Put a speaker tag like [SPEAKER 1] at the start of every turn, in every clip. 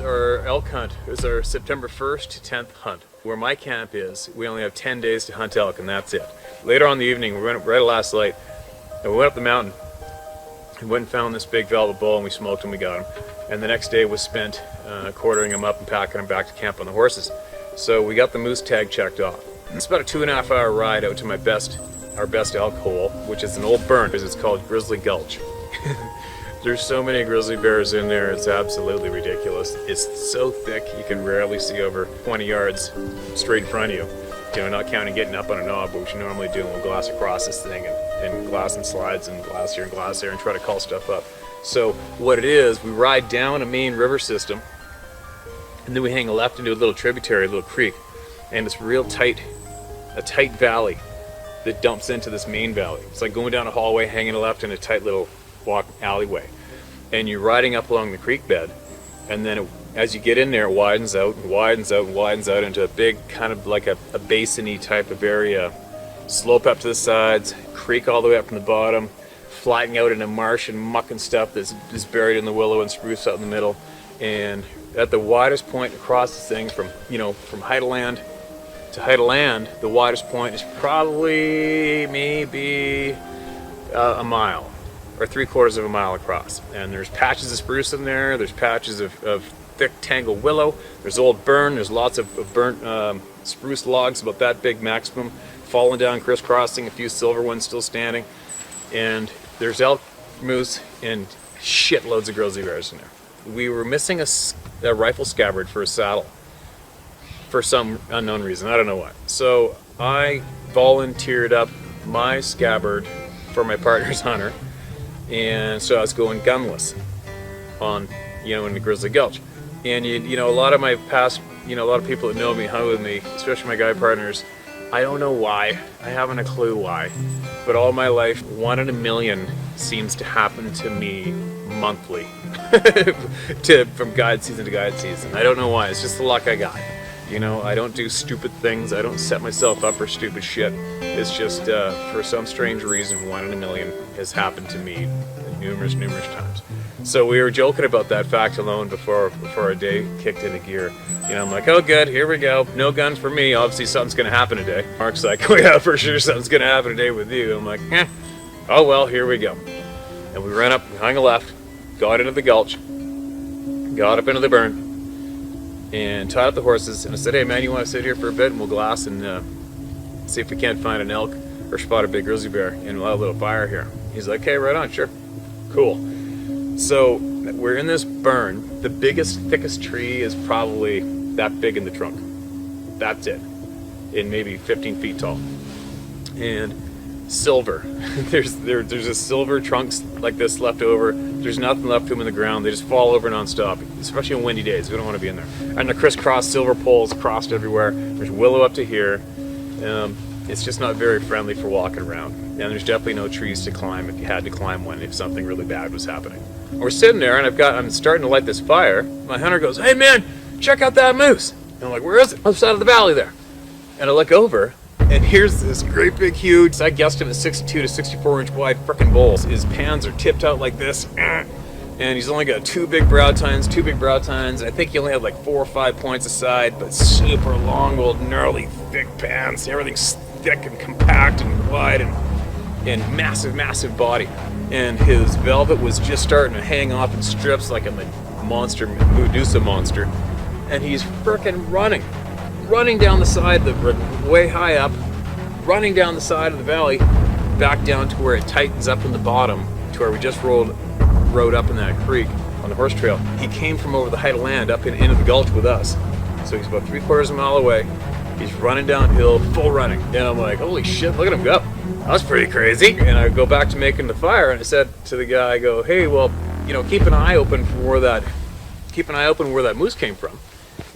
[SPEAKER 1] our elk hunt is our September 1st to 10th hunt. Where my camp is, we only have 10 days to hunt elk, and that's it. Later on in the evening, we went up right last light, and we went up the mountain. We went and found this big velvet bull, and we smoked him, we got him. And the next day was spent quartering him up and packing him back to camp on the horses. So we got the moose tag checked off. It's about a 2.5 hour ride out to our best elk hole, which is an old burn, because it's called Grizzly Gulch. There's so many grizzly bears in there, it's absolutely ridiculous. It's so thick, you can rarely see over 20 yards straight in front of you. You know, not counting getting up on a knob, which you normally do, and we'll glass across this thing and glass and slides and glass here and try to call stuff up. So what it is, we ride down a main river system, and then we hang a left into a little tributary, a little creek, and it's real tight, a tight valley that dumps into this main valley. It's like going down a hallway, hanging a left in a tight little walk alleyway, and you're riding up along the creek bed, and then as you get in there, it widens out and widens out and widens out into a big kind of like a basin-y type of area, slope up to the sides, creek all the way up from the bottom, flattening out into marsh and muck and stuff that's buried in the willow and spruce out in the middle. And at the widest point across this thing, from height of land to height of land, the widest point is probably maybe a mile or 3/4 of a mile across. And there's patches of spruce in there, there's patches of thick tangled willow, there's old burn, there's lots of burnt spruce logs about that big maximum falling down, crisscrossing, a few silver ones still standing, and there's elk, moose, and shitloads of grizzly bears in there. We were missing a rifle scabbard for a saddle for some unknown reason, I don't know why. So I volunteered up my scabbard for my partner's hunter, and so I was going gunless on, in the Grizzly Gulch. And a lot of my past, a lot of people that know me, hunt with me, especially my guy partners, I don't know why, I haven't a clue why, but all my life, 1 in a million seems to happen to me monthly, from guide season to guide season. I don't know why, it's just the luck I got. I don't do stupid things, I don't set myself up for stupid shit. It's just, for some strange reason, 1 in a million has happened to me numerous times. So we were joking about that fact alone before our day kicked into gear. I'm like, oh good, here we go. No guns for me. Obviously something's gonna happen today. Mark's like, oh yeah, for sure something's gonna happen today with you. I'm like, oh well, here we go. And we ran up, we hung a left, got into the gulch, got up into the burn, and tied up the horses. And I said, hey man, you want to sit here for a bit and we'll glass and see if we can't find an elk or spot a big grizzly bear, and we'll have a little fire here. He's like, okay, right on, sure. Cool. So we're in this burn. The biggest, thickest tree is probably that big in the trunk. That's it. And maybe 15 feet tall. And silver. there's a silver trunks like this left over. There's nothing left to them in the ground. They just fall over nonstop, especially on windy days. We don't want to be in there. And the crisscross silver poles crossed everywhere. There's willow up to here. It's just not very friendly for walking around. And there's definitely no trees to climb if you had to climb one if something really bad was happening. We're sitting there and I'm starting to light this fire. My hunter goes, hey man, check out that moose. And I'm like, where is it? On the side of the valley there. And I look over, and here's this great big huge, I guessed him at 62 to 64 inch wide frickin' bulls. His pans are tipped out like this. And he's only got two big brow tines. I think he only had like 4 or 5 points aside, but super long, old, gnarly, thick pans. Everything's thick and compact and wide and massive body. And his velvet was just starting to hang off in strips like a Medusa monster. And he's frickin' running down the side, way high up, running down the side of the valley, back down to where it tightens up in the bottom, to where we just rode up in that creek on the horse trail. He came from over the height of land up into the gulch with us. So he's about 3/4 of a mile away. He's running downhill, full running. And I'm like, holy shit, look at him go. That was pretty crazy. And I go back to making the fire, and I said to the guy, I go, hey, well, keep an eye open for where that moose came from.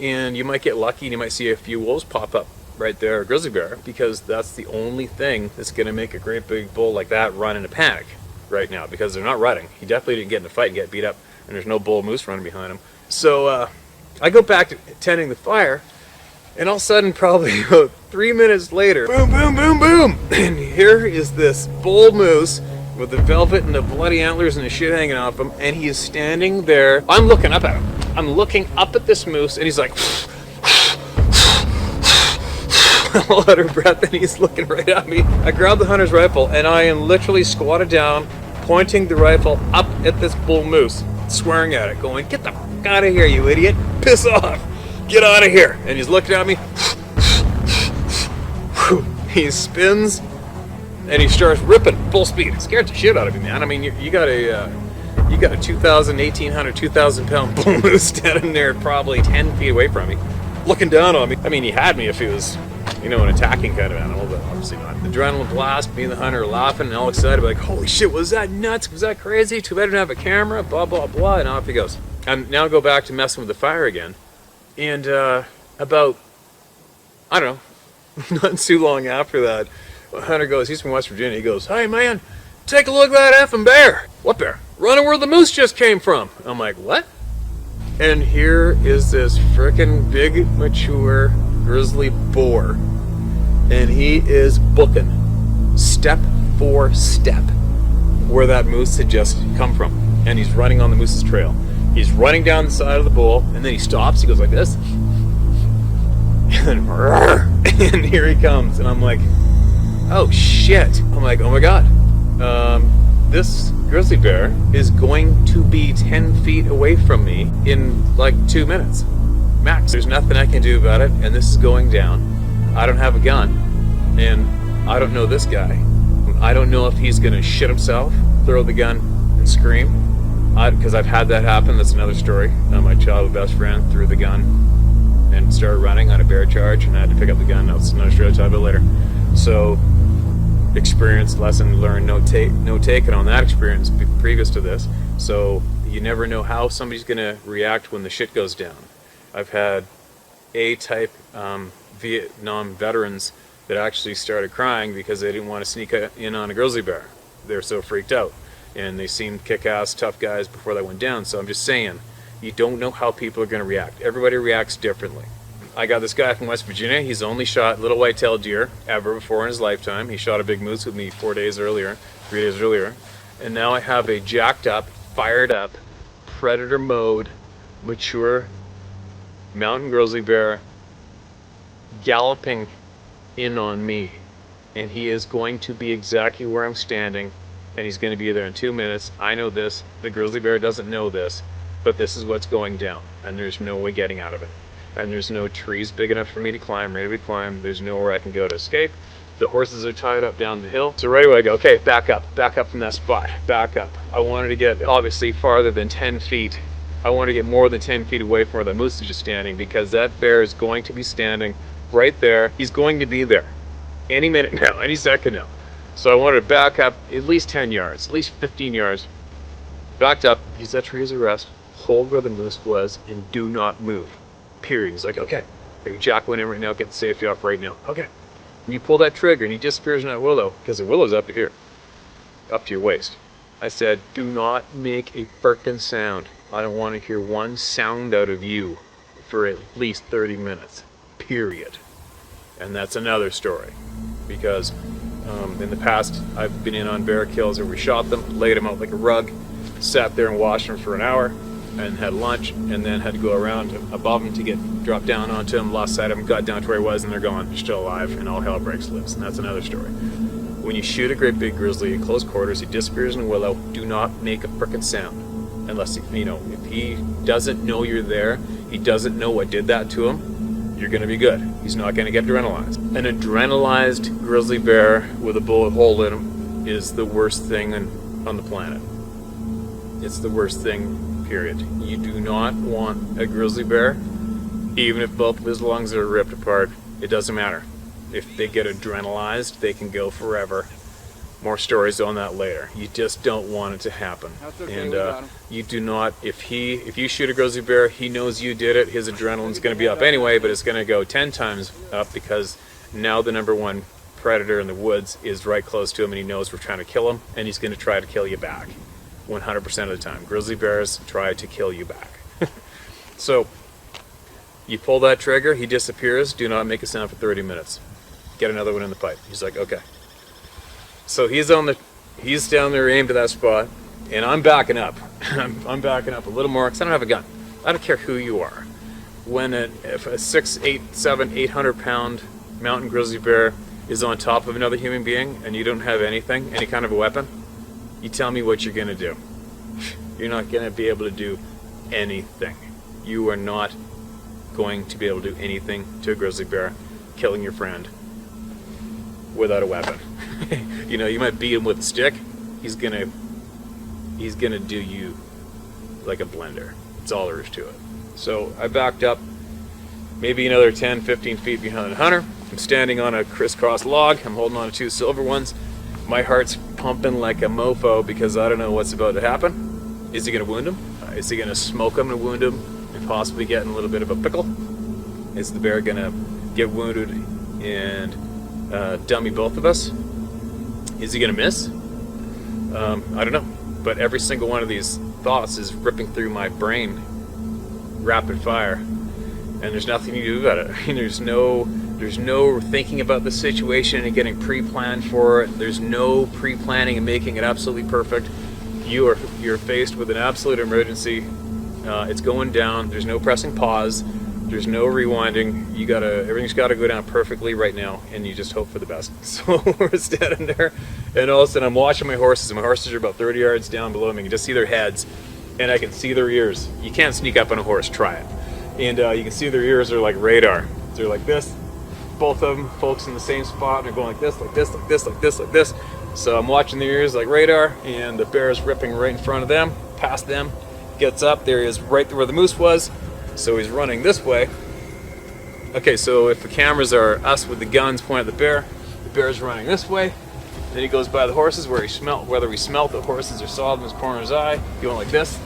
[SPEAKER 1] And you might get lucky and you might see a few wolves pop up right there, a grizzly bear, because that's the only thing that's gonna make a great big bull like that run in a panic right now, because they're not running. He definitely didn't get in a fight and get beat up, and there's no bull moose running behind him. So I go back to tending the fire, and all of a sudden, probably about 3 minutes later, boom, boom, boom, boom, and here is this bull moose with the velvet and the bloody antlers and the shit hanging off him, and he is standing there. I'm looking up at him. I'm looking up at this moose, and he's like, all out of breath, and he's looking right at me. I grab the hunter's rifle, and I am literally squatted down, pointing the rifle up at this bull moose, swearing at it, going, "Get the fuck out of here, you idiot! Piss off! Get out of here!" And he's looking at me. He spins, and he starts ripping full speed. It scared the shit out of me, man. I mean, you got a 2,000, 1,800, 2,000 pound bull moose standing there, probably 10 feet away from me, looking down on me. I mean, he had me if he was, an attacking kind of animal, but obviously not. Adrenaline blast, me and the hunter are laughing and all excited, like, "Holy shit, was that nuts? Was that crazy? Too bad I didn't have a camera, blah, blah, blah," and off he goes. And now go back to messing with the fire again. And about, I don't know, not too long after that, Hunter goes, he's from West Virginia, he goes, "Hey man, take a look at that effing bear." "What bear?" "Running where the moose just came from." I'm like, "What?" And here is this frickin' big, mature, grizzly boar. And he is booking, step for step, where that moose had just come from. And he's running on the moose's trail. He's running down the side of the bull, and then he stops, he goes like this. And here he comes, and I'm like, oh shit. I'm like, oh my god. This grizzly bear is going to be 10 feet away from me in like 2 minutes. Max. There's nothing I can do about it, and this is going down. I don't have a gun, and I don't know this guy. I don't know if he's gonna shit himself, throw the gun, and scream. Because I've had that happen. That's another story. My childhood best friend threw the gun and started running on a bear charge, and I had to pick up the gun. That's another story I'll talk about later. So, experience, lesson learned, no taken on that experience previous to this. So you never know how somebody's gonna react when the shit goes down. I've had A-type Vietnam veterans that actually started crying because they didn't want to sneak in on a grizzly bear. They're so freaked out, and they seemed kick-ass tough guys before they went down. So I'm just saying, you don't know how people are going to react. Everybody reacts differently. I got this guy from West Virginia. He's only shot little white-tailed deer ever before in his lifetime. He shot a big moose with me 3 days earlier, and now I have a jacked up, fired up, predator mode, mature mountain grizzly bear galloping in on me, and he is going to be exactly where I'm standing, and he's going to be there in 2 minutes. I know this. The grizzly bear doesn't know this, but this is what's going down, and there's no way getting out of it. And there's no trees big enough for me to climb, ready to climb. There's nowhere I can go to escape. The horses are tied up down the hill. So right away I go, okay, back up from that spot, back up. I wanted to get obviously farther than 10 feet. I want to get more than 10 feet away from where the moose is just standing, because that bear is going to be standing right there. He's going to be there any minute now, any second now. So I wanted to back up at least 10 yards, at least 15 yards. Backed up, he's at tree's arrest, hold where the moose was, and do not move. Period. He's like, okay, you jack one in right now, get the safety off right now. Okay. And you pull that trigger and he disappears in that willow, because the willow's up to here, up to your waist. I said, do not make a frickin' sound. I don't want to hear one sound out of you for at least 30 minutes. Period. And that's another story, because in the past I've been in on bear kills where we shot them, laid them out like a rug, sat there and watched them for an hour, and had lunch, and then had to go around above them to get dropped down onto him, lost sight of him, got down to where he was, and they're gone. They're still alive, and all hell breaks loose. And that's another story. When you shoot a great big grizzly in close quarters, he disappears in a willow. Do not make a frickin' sound, unless if he doesn't know you're there, he doesn't know what did that to him. You're gonna be good. He's not gonna get adrenalized. An adrenalized grizzly bear with a bullet hole in him is the worst thing on the planet. It's the worst thing. Period. You do not want a grizzly bear, even if both of his lungs are ripped apart. It doesn't matter. If they get adrenalized, they can go forever. More stories on that later. You just don't want it to happen.
[SPEAKER 2] That's okay,
[SPEAKER 1] and you do not. If you shoot a grizzly bear, he knows you did it. His adrenaline's going to be up anyway, but it's going to go 10 times up, because now the number one predator in the woods is right close to him, and he knows we're trying to kill him, and he's going to try to kill you back. 100% of the time. Grizzly bears try to kill you back. So, you pull that trigger, he disappears, do not make a sound for 30 minutes. Get another one in the pipe. He's like, okay. So he's down there aimed at that spot, and I'm backing up. I'm backing up a little more, because I don't have a gun. I don't care who you are. If a 6, 8, 7, 800-pound mountain grizzly bear is on top of another human being and you don't have anything, any kind of a weapon, you tell me what you're gonna do. You're not gonna be able to do anything. You are not going to be able to do anything to a grizzly bear killing your friend without a weapon. You know, you might beat him with a stick. He's gonna do you like a blender. That's all there is to it. So I backed up maybe another 10, 15 feet behind the hunter. I'm standing on a crisscross log. I'm holding on to 2 silver ones. My heart's pumping like a mofo because I don't know what's about to happen. Is he gonna wound him? Is he gonna smoke him and wound him and possibly get in a little bit of a pickle? Is the bear gonna get wounded and dummy both of us? Is he gonna miss? I don't know. But every single one of these thoughts is ripping through my brain rapid fire, and there's nothing you can do about it. I mean, there's no thinking about the situation and getting pre-planned for it. There's no pre-planning and making it absolutely perfect. You're faced with an absolute emergency. It's going down. There's no pressing pause. There's no rewinding. Everything's gotta go down perfectly right now, and you just hope for the best. So we're standing there, and all of a sudden I'm watching my horses, and my horses are about 30 yards down below me. You can just see their heads, and I can see their ears. You can't sneak up on a horse, try it. And you can see their ears are like radar. They're like this, both of them focused in the same spot, and they're going like this, like this, like this, like this, like this. So I'm watching their ears like radar, and the bear is ripping right in front of them, past them, gets up, there he is right where the moose was. So he's running this way. Okay, so if the cameras are us with the guns pointed at the bear's running this way. Then he goes by the horses whether we smelt the horses or saw them in his corner of his eye, going like this.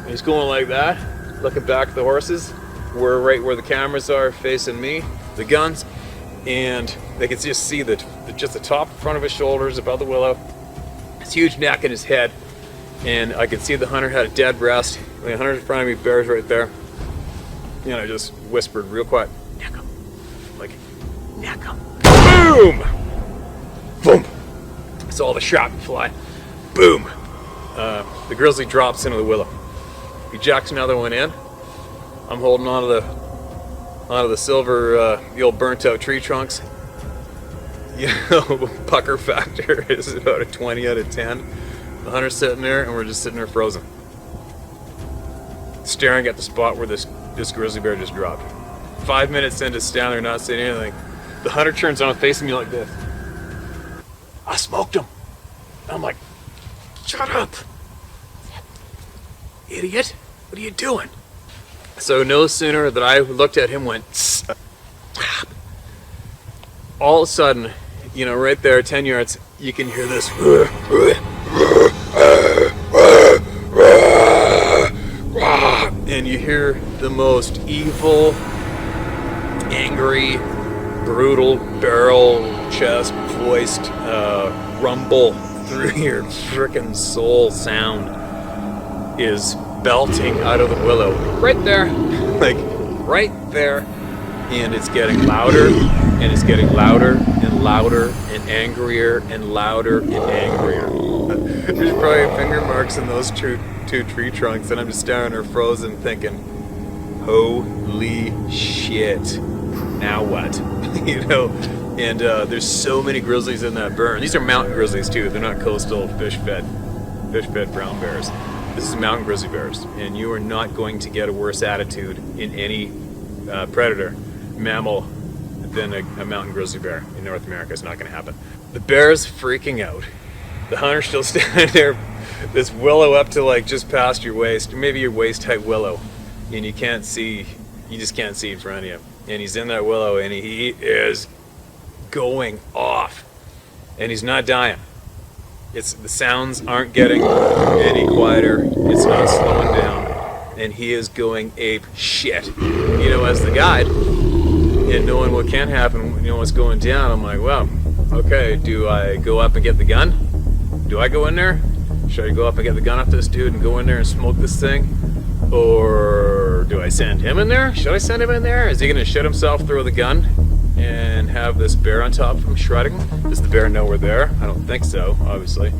[SPEAKER 1] And he's going like that, looking back at the horses. We're right where the cameras are, facing me, the guns, and they can just see just the top front of his shoulders above the willow, his huge neck and his head. And I could see the hunter had a dead rest. The hunter's in front of me, bear's right there. And I just whispered real quiet, neck him. Like, neck him. Boom! Boom! I saw the shot fly. Boom! The grizzly drops into the willow. He jacks another one in. I'm holding onto the silver, the old burnt out tree trunks. You know, pucker factor is about a 20 out of 10. The hunter's sitting there, and we're just sitting there frozen, staring at the spot where this grizzly bear just dropped. 5 minutes into standing there not saying anything, the hunter turns on facing me like this. I smoked him. And I'm like, shut up, idiot. What are you doing? So no sooner that I looked at him, went, all of a sudden, you know, right there, 10 yards, you can hear this. And you hear the most evil, angry, brutal, barrel chest voiced rumble through your frickin' soul sound is belting out of the willow right there, like right there, and it's getting louder, and it's getting louder and louder and angrier and louder and angrier. There's probably finger marks in those two tree trunks, and I'm just staring there frozen thinking, holy shit, now what? You know? And there's so many grizzlies in that burn. These are mountain grizzlies too, they're not coastal fish-fed brown bears. This is mountain grizzly bears, and you are not going to get a worse attitude in any predator, mammal, than a mountain grizzly bear in North America. It's not going to happen. The bear's freaking out. The hunter's still standing there, this willow up to like just past your waist, maybe your waist height willow, and you just can't see in front of you. And he's in that willow, and he is going off, and he's not dying. The sounds aren't getting any quieter. It's not slowing down, and he is going ape shit. You know, as the guide, and knowing what can happen, you know what's going down, I'm like, well, okay, do I go up and get the gun? Do I go in there? Should I go up and get the gun off this dude and go in there and smoke this thing? Or do I send him in there? Should I send him in there? Is he gonna shit himself, throw the gun, and have this bear on top of him shredding him? Does the bear know we're there? I don't think so, obviously.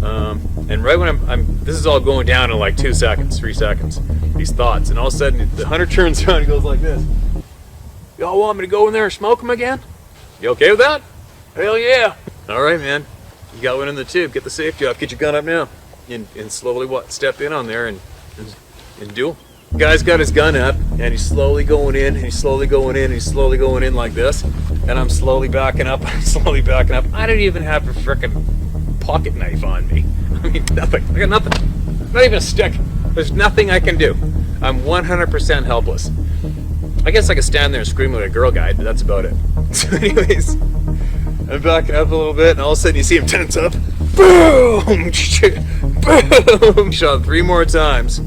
[SPEAKER 1] And right when this is all going down in like 2 seconds, 3 seconds, these thoughts, and all of a sudden the hunter turns around and goes like this. Y'all want me to go in there and smoke them again? You okay with that? Hell yeah. All right, man. You got one in the tube. Get the safety off. Get your gun up now. And slowly step in on there and do. Guy's got his gun up, and he's slowly going in, and he's slowly going in, and he's slowly going in like this. And I'm slowly backing up, I'm slowly backing up. I don't even have a frickin' pocket knife on me. I mean, nothing. I got nothing. Not even a stick. There's nothing I can do. I'm 100% helpless. I guess I could stand there and scream like a girl guide, but that's about it. So anyways, I'm backing up a little bit, and all of a sudden you see him tense up. Boom! Boom! Shot 3 more times.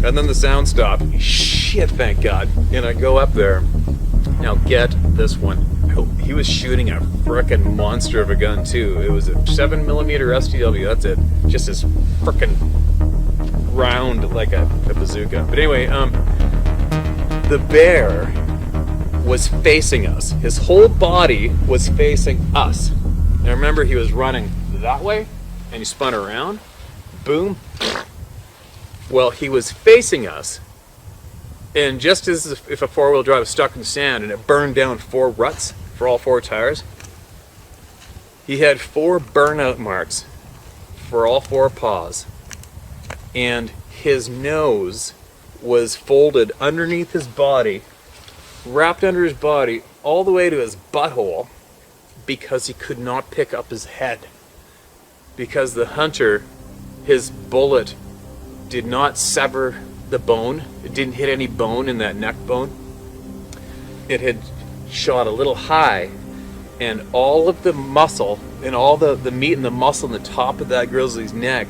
[SPEAKER 1] And then the sound stopped. Shit, thank God. And I go up there. Now get this one. He was shooting a frickin' monster of a gun too. It was a 7mm STW, that's it. Just as frickin' round like a bazooka. But anyway, the bear was facing us. His whole body was facing us. Now remember, he was running that way, and he spun around. Boom. Well, he was facing us, and just as if a 4-wheel drive was stuck in sand and it burned down 4 ruts for all 4 tires, he had 4 burnout marks for all 4 paws, and his nose was folded underneath his body, wrapped under his body all the way to his butthole, because he could not pick up his head, because the hunter, his bullet did not sever the bone. It didn't hit any bone in that neck bone. It had shot a little high, and all of the muscle and all the meat and the muscle in the top of that grizzly's neck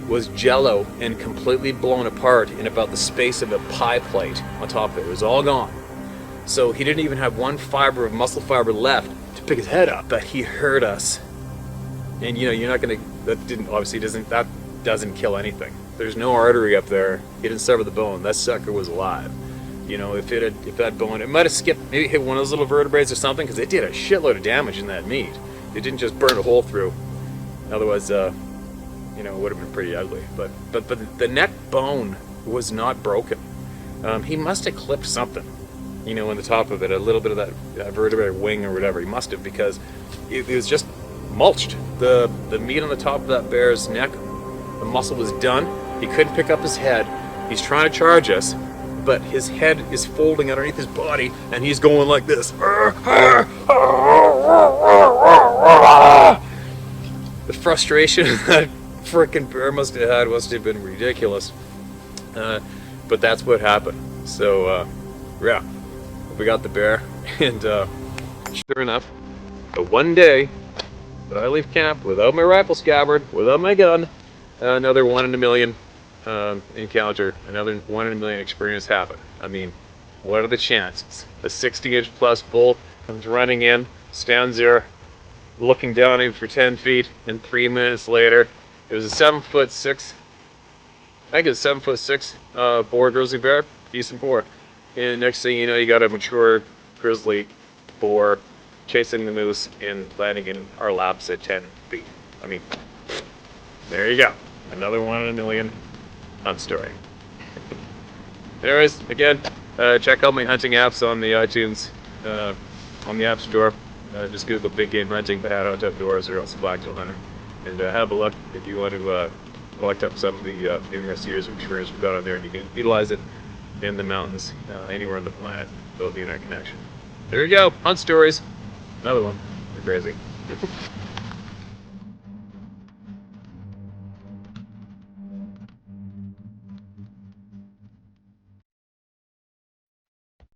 [SPEAKER 1] was jello and completely blown apart in about the space of a pie plate on top of it. It was all gone. So he didn't even have 1 fiber of muscle fiber left to pick his head up. But he heard us. And you know, you're not gonna, that doesn't kill anything. There's no artery up there. He didn't sever the bone. That sucker was alive. You know, if that bone, it might have skipped, maybe hit one of those little vertebrae or something, because it did a shitload of damage in that meat. It didn't just burn a hole through. Otherwise, you know, it would have been pretty ugly. But the neck bone was not broken. He must have clipped something, you know, on the top of it, a little bit of that vertebrae wing or whatever. He must have, because it was just mulched. The meat on the top of that bear's neck, the muscle was done. He couldn't pick up his head. He's trying to charge us, but his head is folding underneath his body, and he's going like this. The frustration that frickin' bear must have been ridiculous. But that's what happened. So, yeah, we got the bear, and sure enough, the one day that I leave camp without my rifle scabbard, without my gun, another 1 in a million encounter, another 1 in a million experience happen. I mean, what are the chances? A 60-inch plus bull comes running in, stands there, looking down at him for 10 feet, and 3 minutes later, it was a 7'6", I think it's 7'6" boar grizzly bear, decent boar. And next thing you know, you got a mature grizzly boar chasing the moose and landing in our laps at 10 feet. I mean, there you go. Another 1 in a million hunt story. Anyways, again, check out my hunting apps on the iTunes, on the App Store. Just Google Big Game Hunting, Bad Hunt Outdoors, or else Blacktail Hunter. And have a look if you want to collect up some of the numerous years of experience we've got on there, and you can utilize it in the mountains, anywhere on the planet, build the internet connection. There you go, hunt stories. Another one. They're crazy.